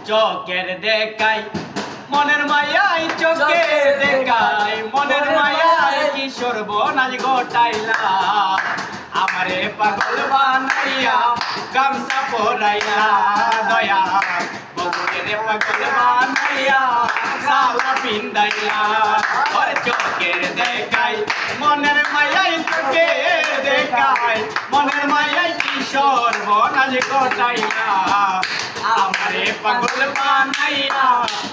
চোখের দেখাই মনের মায়াই চোখের দেখাই মনের মায়াই কি সর্বনাশ ঘটাইলা আমারে পাগল বানাইয়া গামছা পরাইলা দয়া বগুড়ের পাগল বানাইয়া সালা পিন্দাইলা ওর চোখের দেখাই মনের মায়াই চোখের দেখাই মনের মায়াই কি সর্বনাশ ঘটাইলা আমারে পাগল বানাইয়া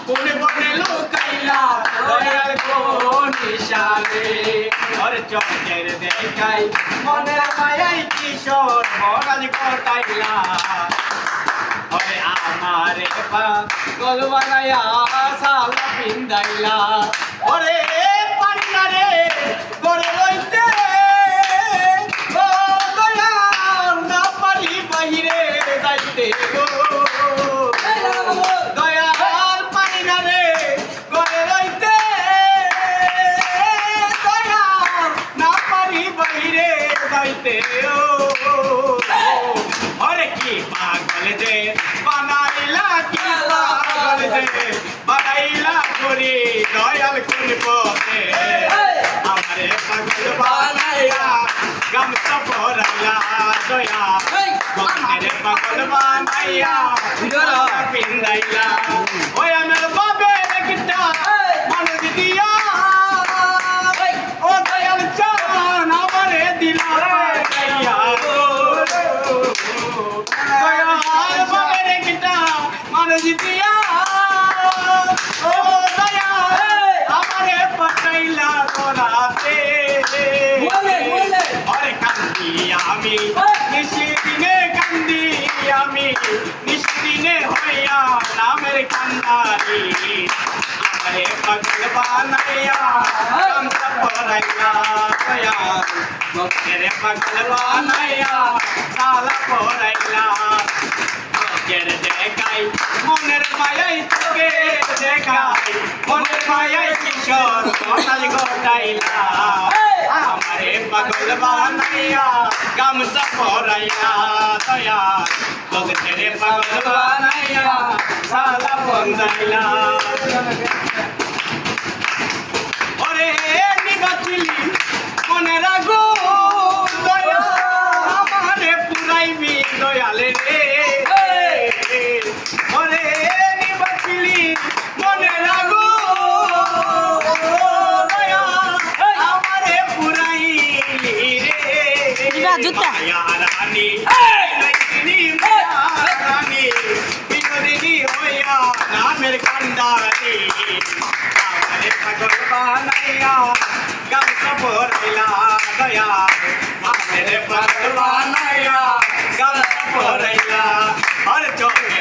কোন বনে লুকাইলা দয়াল কোন ইশারে ওর চোখের দেখাই মনের মায়াই কিশোর বনাজ ঘটাইলা ওরে আমারে পাগল বানাইয়া সালা পিন্দাইলা ওরে পান্না রে গড়ে লইতে ও দয়াল না পারি বাহিরে যাইতে গো দয়াল পারি না রে গড়ে লইতে দয়াল না পারি বাহিরে যাইতে ও ওরে কি পাগল যে বানাইলা কি পাগল যে বানাইলা করি দয়াল কোন পথে আমারে পাগল বানাইয়া গামছা পরাইলা দয়া আমারে পাগল বানাইয়া পিন্দাইলা ওই আমার বাবে একটা মানুষ দিয়া ও দয়াল চান আমারে দিলা গাইয়া দয়াল বাবে একটা মানুষ দিয়া ও দয়াল আমারে পাঠাইলা তোরাতে ওরে কান্দি আমি নিশিদিনে কান্দি আমি নিশিদিনে হইয়া নামের কান্দারি আমারে পাগল বানাইয়া গামছা পরাইলা দয়া ভক্তের পাগল বানাইয়া সালা পরাইলা চোখের দেখাই মনের মায়াই তোকে দেখাই মনের মায়াই কিশোর বনাজ ঘটাইলা আমারে পাগল বানাইয়া গামছা পরাইলা দয়া ভক্তের পাগল বানাইয়া সালা পরাইলা ওরে নিবাচিলি মনে রাখো দয়া আমারে পুরাইবি দয়ালে রে ওরে নিবাচিলি মনে রাখো দয়া আমারে পুরাইলি রে মায়া রানী রানী বিনোদিনী হইয়া নামের কান্দারি আমারে পাগল বানাইয়া গামছা পরাইলা দয়া আমারে পাগল বানাইয়া গামছা পরাইলা আর চোখের